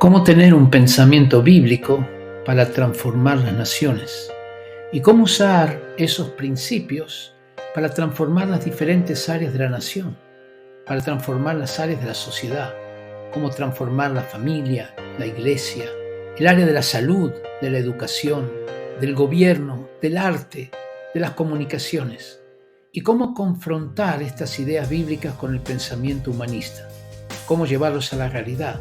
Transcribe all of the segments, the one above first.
Cómo tener un pensamiento bíblico para transformar las naciones y cómo usar esos principios para transformar las diferentes áreas de la nación, para transformar las áreas de la sociedad, cómo transformar la familia, la iglesia, el área de la salud, de la educación, del gobierno, del arte, de las comunicaciones, y cómo confrontar estas ideas bíblicas con el pensamiento humanista, cómo llevarlos a la realidad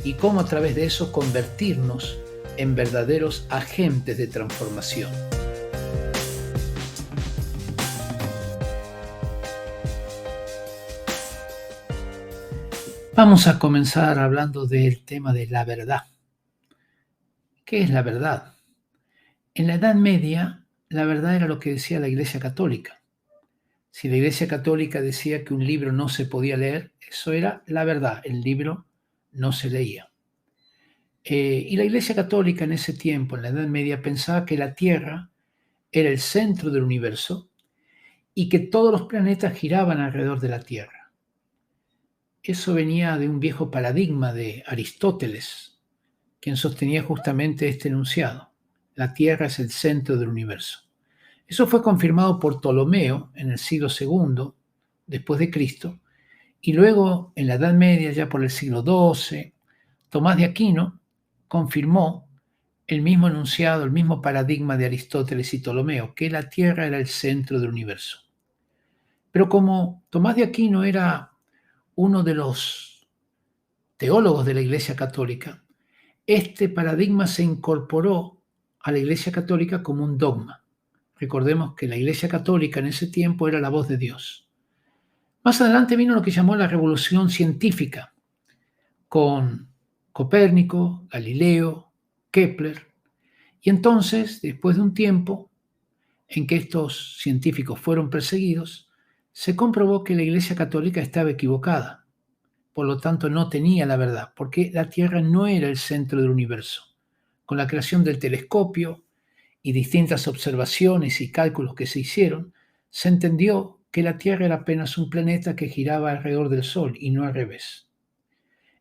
y cómo a través de eso convertirnos en verdaderos agentes de transformación. Vamos a comenzar hablando del tema de la verdad. ¿Qué es la verdad? En la Edad Media, la verdad era lo que decía la Iglesia Católica. Si la Iglesia Católica decía que un libro no se podía leer, eso era la verdad, el libro no se leía. Y la Iglesia Católica en ese tiempo, en la Edad Media, pensaba que la Tierra era el centro del universo y que todos los planetas giraban alrededor de la Tierra. Eso venía de un viejo paradigma de Aristóteles, quien sostenía justamente este enunciado: la Tierra es el centro del universo. Eso fue confirmado por Ptolomeo en el siglo II después de Cristo, y luego en la Edad Media, ya por el siglo XII, Tomás de Aquino confirmó el mismo enunciado, el mismo paradigma de Aristóteles y Ptolomeo, que la Tierra era el centro del universo. Pero como Tomás de Aquino era uno de los teólogos de la Iglesia Católica, este paradigma se incorporó a la Iglesia Católica como un dogma. Recordemos que la Iglesia Católica en ese tiempo era la voz de Dios. Más adelante vino lo que llamó la revolución científica, con Copérnico, Galileo, Kepler, y entonces, después de un tiempo en que estos científicos fueron perseguidos, se comprobó que la Iglesia Católica estaba equivocada. Por lo tanto, no tenía la verdad, porque la Tierra no era el centro del universo. Con la creación del telescopio y distintas observaciones y cálculos que se hicieron, se entendió que la Tierra era apenas un planeta que giraba alrededor del Sol y no al revés.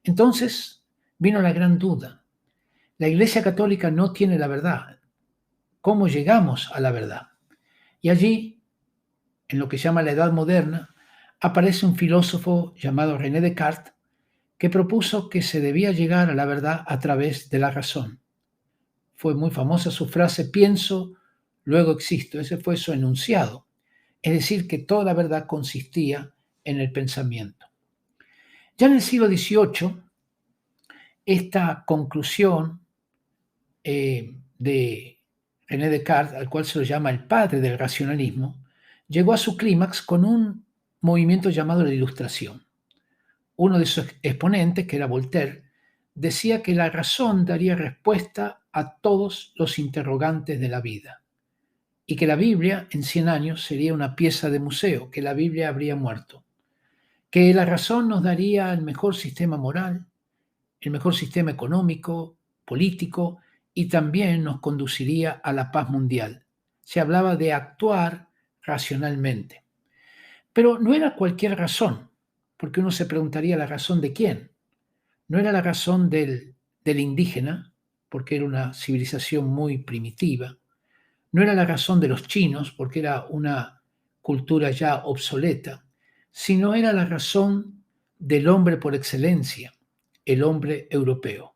Entonces vino la gran duda. La Iglesia Católica no tiene la verdad. ¿Cómo llegamos a la verdad? Y allí, en lo que se llama la Edad Moderna, aparece un filósofo llamado René Descartes, que propuso que se debía llegar a la verdad a través de la razón. Fue muy famosa su frase: pienso, luego existo. Ese fue su enunciado. Es decir, que toda la verdad consistía en el pensamiento. Ya en el siglo XVIII, esta conclusión de René Descartes, al cual se lo llama el padre del racionalismo, llegó a su clímax con un movimiento llamado la Ilustración. Uno de sus exponentes, que era Voltaire, decía que la razón daría respuesta a todos los interrogantes de la vida y que la Biblia en 100 años sería una pieza de museo, que la Biblia habría muerto, que la razón nos daría el mejor sistema moral, el mejor sistema económico, político, y también nos conduciría a la paz mundial. Se hablaba de actuar racionalmente. Pero no era cualquier razón, porque uno se preguntaría: ¿la razón de quién? No era la razón del indígena, porque era una civilización muy primitiva. No era la razón de los chinos, porque era una cultura ya obsoleta, sino era la razón del hombre por excelencia, el hombre europeo.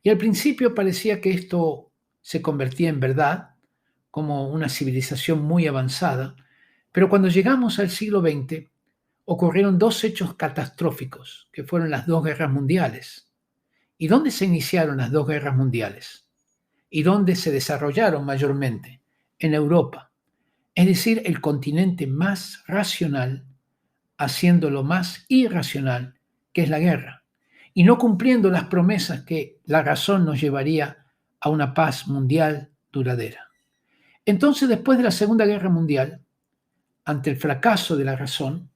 Y al principio parecía que esto se convertía en verdad, como una civilización muy avanzada, pero cuando llegamos al siglo XX ocurrieron dos hechos catastróficos, que fueron las dos guerras mundiales. ¿Y dónde se iniciaron las dos guerras mundiales? ¿Y dónde se desarrollaron mayormente? En Europa. Es decir, el continente más racional haciendo lo más irracional, que es la guerra, y no cumpliendo las promesas que la razón nos llevaría a una paz mundial duradera. Entonces, después de la Segunda Guerra Mundial, ante el fracaso de la razón,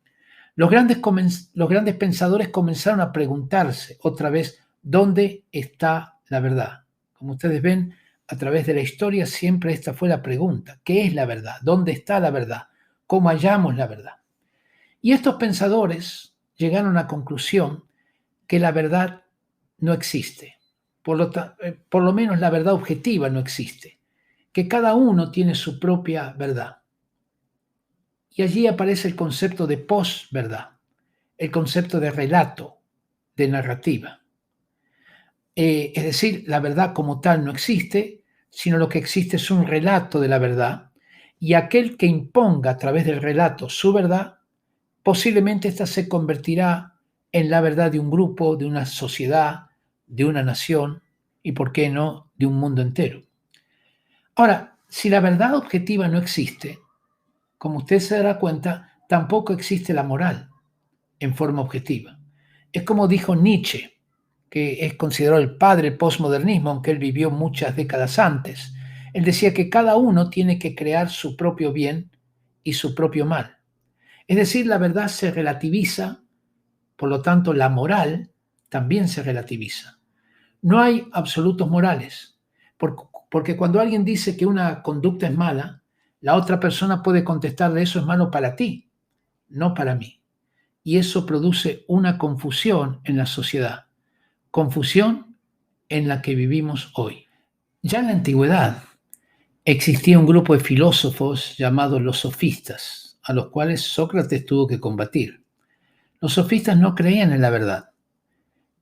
los grandes pensadores comenzaron a preguntarse otra vez: ¿dónde está la verdad? Como ustedes ven, a través de la historia siempre esta fue la pregunta: ¿qué es la verdad? ¿Dónde está la verdad? ¿Cómo hallamos la verdad? Y estos pensadores llegaron a la conclusión que la verdad no existe. Por lo menos la verdad objetiva no existe. Que cada uno tiene su propia verdad. Y allí aparece el concepto de posverdad, el concepto de relato, de narrativa. Es decir, la verdad como tal no existe, sino lo que existe es un relato de la verdad, y aquel que imponga a través del relato su verdad, posiblemente ésta se convertirá en la verdad de un grupo, de una sociedad, de una nación y, por qué no, de un mundo entero. Ahora, si la verdad objetiva no existe, como usted se dará cuenta, tampoco existe la moral en forma objetiva. Es como dijo Nietzsche, que es considerado el padre del posmodernismo, aunque él vivió muchas décadas antes. Él decía que cada uno tiene que crear su propio bien y su propio mal. Es decir, la verdad se relativiza, por lo tanto la moral también se relativiza. No hay absolutos morales, porque cuando alguien dice que una conducta es mala, la otra persona puede contestarle: eso es malo para ti, no para mí. Y eso produce una confusión en la sociedad, confusión en la que vivimos hoy. Ya en la antigüedad existía un grupo de filósofos llamados los sofistas, a los cuales Sócrates tuvo que combatir. Los sofistas no creían en la verdad,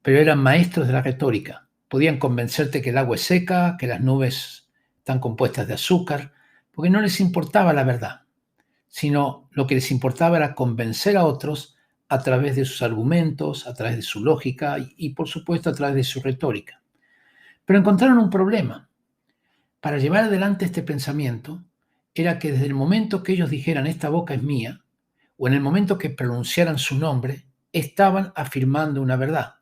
pero eran maestros de la retórica. Podían convencerte que el agua es seca, que las nubes están compuestas de azúcar, porque no les importaba la verdad, sino lo que les importaba era convencer a otros a través de sus argumentos, a través de su lógica y por supuesto, a través de su retórica. Pero encontraron un problema. Para llevar adelante este pensamiento era que desde el momento que ellos dijeran esta boca es mía, o en el momento que pronunciaran su nombre, estaban afirmando una verdad.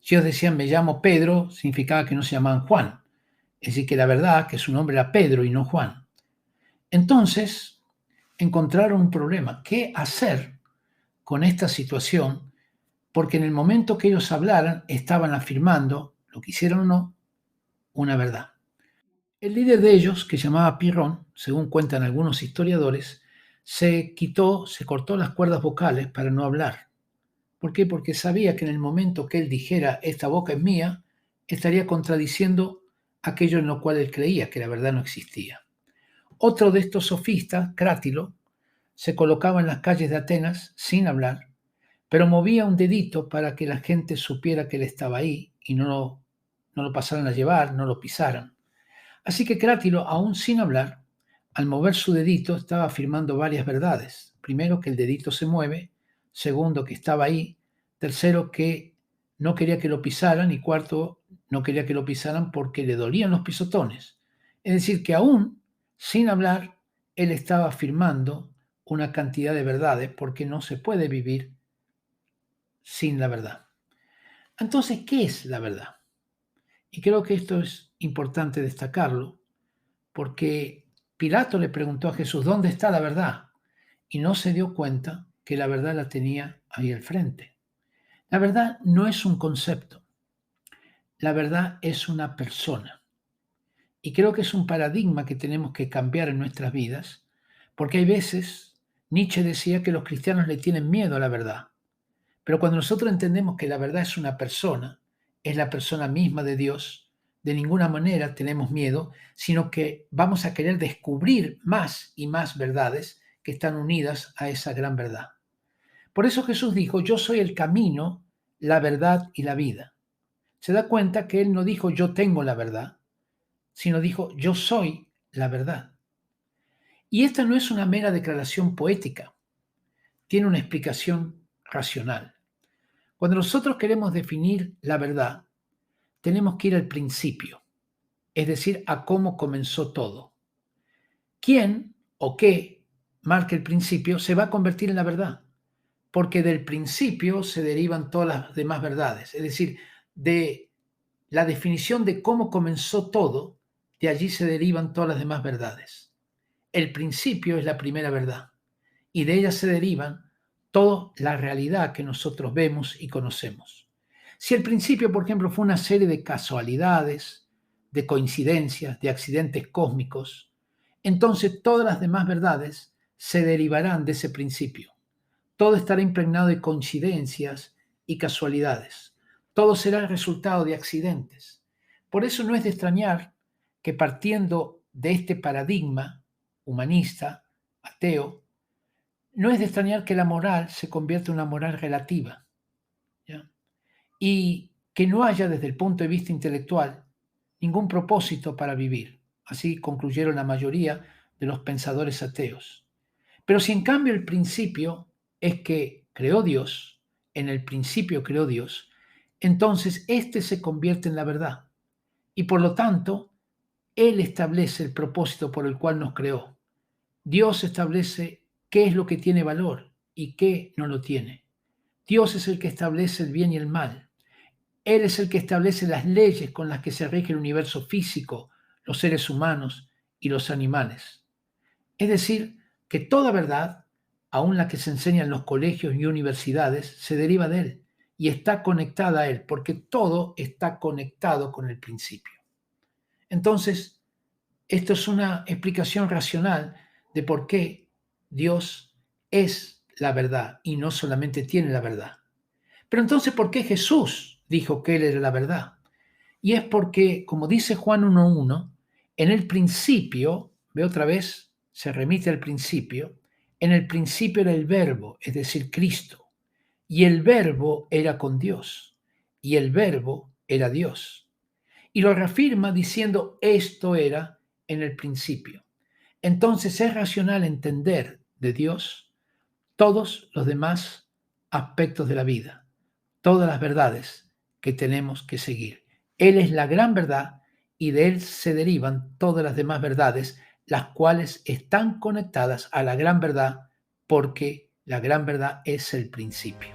Si ellos decían me llamo Pedro, significaba que no se llamaban Juan. Es decir, que la verdad, que su nombre era Pedro y no Juan. Entonces, encontraron un problema. ¿Qué hacer con esta situación? Porque en el momento que ellos hablaran, estaban afirmando, lo que hicieron o no, una verdad. El líder de ellos, que se llamaba Pirrón, según cuentan algunos historiadores, se cortó las cuerdas vocales para no hablar. ¿Por qué? Porque sabía que en el momento que él dijera esta boca es mía, estaría contradiciendo aquello en lo cual él creía, que la verdad no existía. Otro de estos sofistas, Crátilo, se colocaba en las calles de Atenas sin hablar, pero movía un dedito para que la gente supiera que él estaba ahí y no lo pasaran a llevar, no lo pisaran. Así que Crátilo, aún sin hablar, al mover su dedito, estaba afirmando varias verdades. Primero, que el dedito se mueve. Segundo, que estaba ahí. Tercero, que no quería que lo pisaran. Y cuarto, no quería que lo pisaran porque le dolían los pisotones. Es decir, que aún sin hablar, él estaba afirmando una cantidad de verdades porque no se puede vivir sin la verdad. Entonces, ¿qué es la verdad? Y creo que esto es importante destacarlo, porque Pilato le preguntó a Jesús, ¿dónde está la verdad? Y no se dio cuenta que la verdad la tenía ahí al frente. La verdad no es un concepto, la verdad es una persona. Y creo que es un paradigma que tenemos que cambiar en nuestras vidas, porque hay veces, Nietzsche decía que los cristianos le tienen miedo a la verdad, pero cuando nosotros entendemos que la verdad es una persona, es la persona misma de Dios, de ninguna manera tenemos miedo, sino que vamos a querer descubrir más y más verdades que están unidas a esa gran verdad. Por eso Jesús dijo, yo soy el camino, la verdad y la vida. Se da cuenta que Él no dijo yo tengo la verdad, sino dijo yo soy la verdad. Y esta no es una mera declaración poética, tiene una explicación racional. Cuando nosotros queremos definir la verdad, tenemos que ir al principio, es decir, a cómo comenzó todo. ¿Quién o qué marca el principio se va a convertir en la verdad? Porque del principio se derivan todas las demás verdades. Es decir, de la definición de cómo comenzó todo, de allí se derivan todas las demás verdades. El principio es la primera verdad y de ella se derivan toda la realidad que nosotros vemos y conocemos. Si el principio, por ejemplo, fue una serie de casualidades, de coincidencias, de accidentes cósmicos, entonces todas las demás verdades se derivarán de ese principio. Todo estará impregnado de coincidencias y casualidades. Todo será el resultado de accidentes. Por eso no es de extrañar que partiendo de este paradigma humanista, ateo, no es de extrañar que la moral se convierta en una moral relativa, ¿ya? Y que no haya desde el punto de vista intelectual ningún propósito para vivir. Así concluyeron la mayoría de los pensadores ateos. Pero si en cambio el principio es que creó Dios, en el principio creó Dios, entonces éste se convierte en la verdad. Y por lo tanto, Él establece el propósito por el cual nos creó. Dios establece qué es lo que tiene valor y qué no lo tiene. Dios es el que establece el bien y el mal. Él es el que establece las leyes con las que se rige el universo físico, los seres humanos y los animales. Es decir, que toda verdad, aun la que se enseña en los colegios y universidades, se deriva de Él y está conectada a Él, porque todo está conectado con el principio. Entonces, esto es una explicación racional de por qué Dios es la verdad y no solamente tiene la verdad. Pero entonces, ¿por qué Jesús dijo que Él era la verdad? Y es porque, como dice Juan 1.1, en el principio, ve otra vez, se remite al principio, en el principio era el verbo, es decir, Cristo, y el verbo era con Dios, y el verbo era Dios. Y lo reafirma diciendo, esto era en el principio. Entonces es racional entender de Dios todos los demás aspectos de la vida, todas las verdades que tenemos que seguir. Él es la gran verdad y de Él se derivan todas las demás verdades, las cuales están conectadas a la gran verdad porque la gran verdad es el principio.